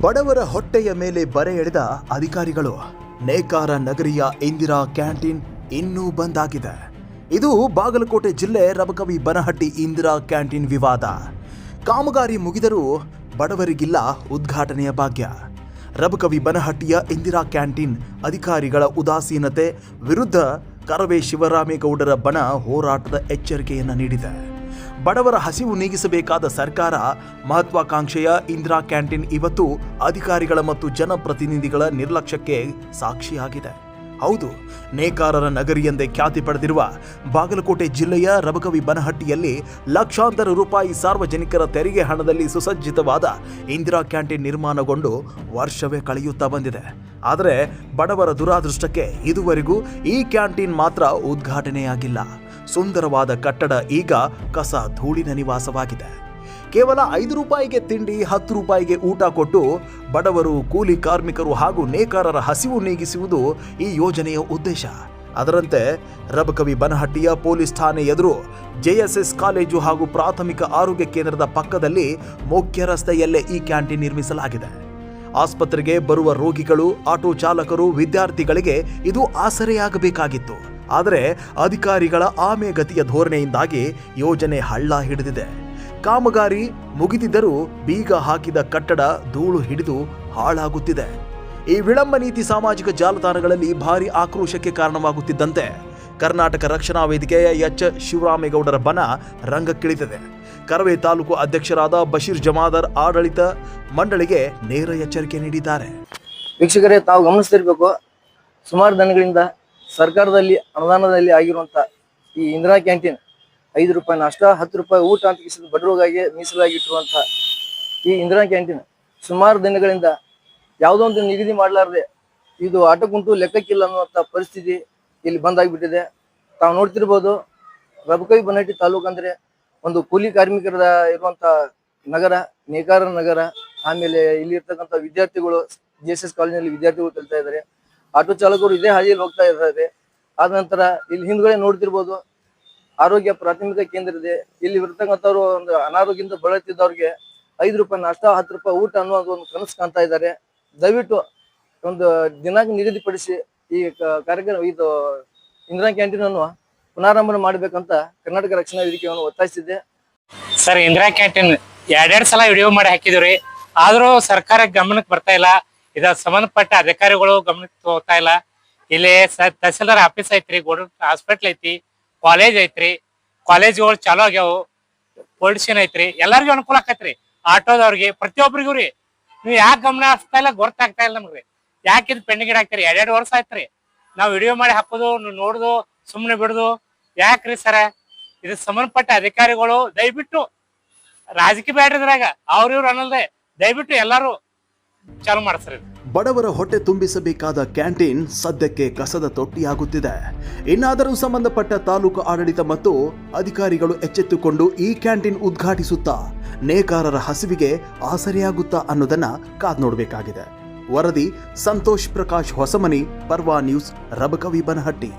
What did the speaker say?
ಬಡವರ ಹೊಟ್ಟೆಯ ಮೇಲೆ ಬರೆ ಎಳೆದ ಅಧಿಕಾರಿಗಳು. ನೇಕಾರ ನಗರಿಯ ಇಂದಿರಾ ಕ್ಯಾಂಟೀನ್ ಇನ್ನೂ ಬಂದ್ ಆಗಿದೆ. ಇದು ಬಾಗಲಕೋಟೆ ಜಿಲ್ಲೆ ರಬಕವಿ ಬನಹಟ್ಟಿ ಇಂದಿರಾ ಕ್ಯಾಂಟೀನ್ ವಿವಾದ. ಕಾಮಗಾರಿ ಮುಗಿದರೂ ಬಡವರಿಗಿಲ್ಲ ಉದ್ಘಾಟನೆಯ ಭಾಗ್ಯ. ರಬಕವಿ ಬನಹಟ್ಟಿಯ ಇಂದಿರಾ ಕ್ಯಾಂಟೀನ್ ಅಧಿಕಾರಿಗಳ ಉದಾಸೀನತೆ ವಿರುದ್ಧ ಕರವೇ ಶಿವರಾಮೇಗೌಡರ ಬಣ ಹೋರಾಟದ ಎಚ್ಚರಿಕೆಯನ್ನು ನೀಡಿದೆ. ಬಡವರ ಹಸಿವು ನೀಗಿಸಬೇಕಾದ ಸರ್ಕಾರ ಮಹತ್ವಾಕಾಂಕ್ಷೆಯ ಇಂದಿರಾ ಕ್ಯಾಂಟೀನ್ ಇವತ್ತು ಅಧಿಕಾರಿಗಳ ಮತ್ತು ಜನಪ್ರತಿನಿಧಿಗಳ ನಿರ್ಲಕ್ಷ್ಯಕ್ಕೆ ಸಾಕ್ಷಿಯಾಗಿದೆ. ಹೌದು, ನೇಕಾರರ ನಗರಿ ಎಂದೇ ಖ್ಯಾತಿ ಪಡೆದಿರುವ ಬಾಗಲಕೋಟೆ ಜಿಲ್ಲೆಯ ರಬಕವಿ ಬನಹಟ್ಟಿಯಲ್ಲಿ ಲಕ್ಷಾಂತರ ರೂಪಾಯಿ ಸಾರ್ವಜನಿಕರ ತೆರಿಗೆ ಹಣದಲ್ಲಿ ಸುಸಜ್ಜಿತವಾದ ಇಂದಿರಾ ಕ್ಯಾಂಟೀನ್ ನಿರ್ಮಾಣಗೊಂಡು ವರ್ಷವೇ ಕಳೆಯುತ್ತಾ ಬಂದಿದೆ. ಆದರೆ ಬಡವರ ದುರಾದೃಷ್ಟಕ್ಕೆ ಇದುವರೆಗೂ ಈ ಕ್ಯಾಂಟೀನ್ ಮಾತ್ರ ಉದ್ಘಾಟನೆಯಾಗಿಲ್ಲ. ಸುಂದರವಾದ ಕಟ್ಟಡ ಈಗ ಕಸ ಧೂಳಿನ ನಿವಾಸವಾಗಿದೆ. ಕೇವಲ 5 ರೂಪಾಯಿಗೆ ತಿಂಡಿ, 10 ರೂಪಾಯಿಗೆ ಊಟ ಕೊಟ್ಟು ಬಡವರು, ಕೂಲಿ ಕಾರ್ಮಿಕರು ಹಾಗೂ ನೇಕಾರರ ಹಸಿವು ನೀಗಿಸುವುದು ಈ ಯೋಜನೆಯ ಉದ್ದೇಶ. ಅದರಂತೆ ರಬಕವಿ ಬನಹಟ್ಟಿಯ ಪೊಲೀಸ್ ಠಾಣೆ ಎದುರು JSS ಕಾಲೇಜು ಹಾಗೂ ಪ್ರಾಥಮಿಕ ಆರೋಗ್ಯ ಕೇಂದ್ರದ ಪಕ್ಕದಲ್ಲಿ ಮುಖ್ಯ ರಸ್ತೆಯಲ್ಲೇ ಈ ಕ್ಯಾಂಟೀನ್ ನಿರ್ಮಿಸಲಾಗಿದೆ. ಆಸ್ಪತ್ರೆಗೆ ಬರುವ ರೋಗಿಗಳು, ಆಟೋ ಚಾಲಕರು, ವಿದ್ಯಾರ್ಥಿಗಳಿಗೆ ಇದು ಆಸರೆಯಾಗಬೇಕಾಗಿತ್ತು. ಆದರೆ ಅಧಿಕಾರಿಗಳ ಆಮೆಗತಿಯ ಧೋರಣೆಯಿಂದಾಗಿ ಯೋಜನೆ ಹಳ್ಳ ಹಿಡಿದಿದೆ. ಕಾಮಗಾರಿ ಮುಗಿದಿದ್ದರೂ ಬೀಗ ಹಾಕಿದ ಕಟ್ಟಡ ಧೂಳು ಹಿಡಿದು ಹಾಳಾಗುತ್ತಿದೆ. ಈ ವಿಳಂಬ ನೀತಿ ಸಾಮಾಜಿಕ ಜಾಲತಾಣಗಳಲ್ಲಿ ಭಾರಿ ಆಕ್ರೋಶಕ್ಕೆ ಕಾರಣವಾಗುತ್ತಿದ್ದಂತೆ ಕರ್ನಾಟಕ ರಕ್ಷಣಾ ವೇದಿಕೆಯ ಎಚ್ ಶಿವರಾಮೇಗೌಡರ ಬಣ ರಂಗಕ್ಕಿಳಿದಿದೆ. ಕರವೇ ತಾಲೂಕು ಅಧ್ಯಕ್ಷರಾದ ಬಶೀರ್ ಜಮಾದಾರ್ ಆಡಳಿತ ಮಂಡಳಿಗೆ ನೇರ ಎಚ್ಚರಿಕೆ ನೀಡಿದ್ದಾರೆ. ವೀಕ್ಷಕರೇ, ತಾವು ಗಮನಿಸ್ತಿರ್ಬೇಕು, ಸುಮಾರು ದಿನಗಳಿಂದ ಸರ್ಕಾರದಲ್ಲಿ ಅನುದಾನದಲ್ಲಿ ಆಗಿರುವಂತ ಈ ಇಂದಿರಾ ಕ್ಯಾಂಟೀನ್ 5 ರೂಪಾಯಿ ನಾಷ್ಟ, 10 ರೂಪಾಯಿ ಊಟ ಅಂತ ಬಡವರಿಗಾಗಿ ಮೀಸಲಾಗಿಟ್ಟಿರುವಂತಹ ಈ ಇಂದಿರಾ ಕ್ಯಾಂಟೀನ್ ಸುಮಾರು ದಿನಗಳಿಂದ ಯಾವುದೋ ಒಂದು ನಿಗದಿ ಮಾಡಲಾರದೆ ಇದು ಆಟಕ್ಕುಂಟು ಲೆಕ್ಕಕ್ಕಿಲ್ಲ ಅನ್ನುವಂಥ ಪರಿಸ್ಥಿತಿ ಇಲ್ಲಿ ಬಂದಾಗಿಬಿಟ್ಟಿದೆ. ತಾವು ನೋಡ್ತಿರ್ಬೋದು, ರಬಕವಿ ಬನಹಟ್ಟಿ ತಾಲೂಕು ಅಂದ್ರೆ ಒಂದು ಕೂಲಿ ಕಾರ್ಮಿಕರ ಇರುವಂತ ನಗರ, ನೇಕಾರರ ನಗರ. ಆಮೇಲೆ ಇಲ್ಲಿ ಇರ್ತಕ್ಕಂಥ ವಿದ್ಯಾರ್ಥಿಗಳು, JSS ಕಾಲೇಜಿನಲ್ಲಿ ವಿದ್ಯಾರ್ಥಿಗಳು ಕಲಿತಾ ಇದ್ದಾರೆ. ಆಟೋ ಚಾಲಕರು ಇದೇ ಹಾದಿಯಲ್ಲಿ ಹೋಗ್ತಾ ಇದ್ದಾರೆ. ಆದ ನಂತರ ಇಲ್ಲಿ ಹಿಂದ್ಗಡೆ ನೋಡ್ತಿರ್ಬೋದು, ಆರೋಗ್ಯ ಪ್ರಾಥಮಿಕ ಕೇಂದ್ರ ಇದೆ. ಇಲ್ಲಿ ಇರ್ತಕ್ಕಂಥವ್ರು ಒಂದು ಅನಾರೋಗ್ಯದಿಂದ ಬಳಲ್ತಿದ್ದವ್ರಿಗೆ 5 ರೂಪಾಯಿ ನಾಷ್ಟ, 10 ರೂಪಾಯಿ ಊಟ ಅನ್ನುವಂಥ ಒಂದು ಕನಸು ಕಾಣ್ತಾ ಇದ್ದಾರೆ. ದಯವಿಟ್ಟು ಒಂದು ದಿನಾಂಕ ನಿಗದಿಪಡಿಸಿ ಈ ಕಾರ್ಯಕ್ರಮ, ಇದು ಇಂದಿರಾ ಕ್ಯಾಂಟೀನ್ ಅನ್ನು ಪುನರಾರಂಭ ಮಾಡ್ಬೇಕಂತ ಕರ್ನಾಟಕ ರಕ್ಷಣಾ ವೇದಿಕೆಯನ್ನು ಒತ್ತಾಯಿಸಿದೆ. ಸರ್, ಇಂದಿರಾ ಕ್ಯಾಂಟೀನ್ ಎರಡೆರಡು ಸಲ ವಿಡಿಯೋ ಮಾಡಿ ಹಾಕಿದ್ರಿ, ಆದ್ರೂ ಸರ್ಕಾರ ಗಮನಕ್ಕೆ ಬರ್ತಾ ಇಲ್ಲ. ಇದ ಸಂಬಂಧಪಟ್ಟ ಅಧಿಕಾರಿಗಳು ಗಮನಕ್ಕೆ ಹೋಗ್ತಾ ಇಲ್ಲ. ಇಲ್ಲಿ ತಹಸೀಲ್ದಾರ್ ಆಫೀಸ್ ಐತ್ರಿ, ಗೋಡನ್ ಹಾಸ್ಪಿಟ್ಲ್ ಐತಿ, ಕಾಲೇಜ್ ಐತ್ರಿ, ಕಾಲೇಜ್ಗಳು ಚಾಲೂ ಆಗ್ಯಾವು, ಪೊಲಿಟಿಷಿಯನ್ ಐತ್ರಿ, ಎಲ್ಲರಿಗೂ ಅನುಕೂಲ ಆಕೈತ್ರಿ. ಆಟೋದವ್ರಿಗೆ ಪ್ರತಿಯೊಬ್ಬರಿಗೂ ರೀ. ನೀವು ಯಾಕೆ ಗಮನ ಹಚ್ತಾ ಇಲ್ಲ ಗೊತ್ತಾಗ್ತಾ ಇಲ್ಲ ನಮ್ಗೆ. ಯಾಕೆ ಇದು ಪೆಂಡಿಂಗ್ ಹಾಕ್ತಿರಿ? 2 ವರ್ಷ ಆಯ್ತ್ರಿ ನಾವು ವಿಡಿಯೋ ಮಾಡಿ ಹಾಕೋದು, ನೋಡುದು, ಸುಮ್ಮನೆ ಬಿಡುದು. ಯಾಕ್ರಿ ಸರ? ಇದು ಸಂಬಂಧಪಟ್ಟ ಅಧಿಕಾರಿಗಳು ದಯವಿಟ್ಟು ರಾಜಕೀಯ ಬ್ಯಾಡ್ರಿದ್ರಾಗ ಅವ್ರಿವ್ರು ಅನ್ನಲ್ದೆ ದಯವಿಟ್ಟು ಎಲ್ಲಾರು ಚಾಲು ಮಾಡಿಸ್ರಿ. ಬಡವರ ಹೊಟ್ಟೆ ತುಂಬಿಸಬೇಕಾದ ಕ್ಯಾಂಟೀನ್ ಸದ್ಯಕ್ಕೆ ಕಸದ ತೊಟ್ಟಿಯಾಗುತ್ತಿದೆ. ಇನ್ನಾದರೂ ಸಂಬಂಧಪಟ್ಟ ತಾಲೂಕು ಆಡಳಿತ ಮತ್ತು ಅಧಿಕಾರಿಗಳು ಎಚ್ಚೆತ್ತುಕೊಂಡು ಈ ಕ್ಯಾಂಟೀನ್ ಉದ್ಘಾಟಿಸುತ್ತಾ ನೇಕಾರರ ಹಸಿವಿಗೆ ಆಸರೆಯಾಗುತ್ತಾ ಅನ್ನೋದನ್ನ ಕಾದ್ ನೋಡಬೇಕಾಗಿದೆ. ವರದಿ ಸಂತೋಷ್ ಪ್ರಕಾಶ್ ಹೊಸಮನಿ, ಪರ್ವಾ ನ್ಯೂಸ್, ರಬಕವಿ ಬನಹಟ್ಟಿ.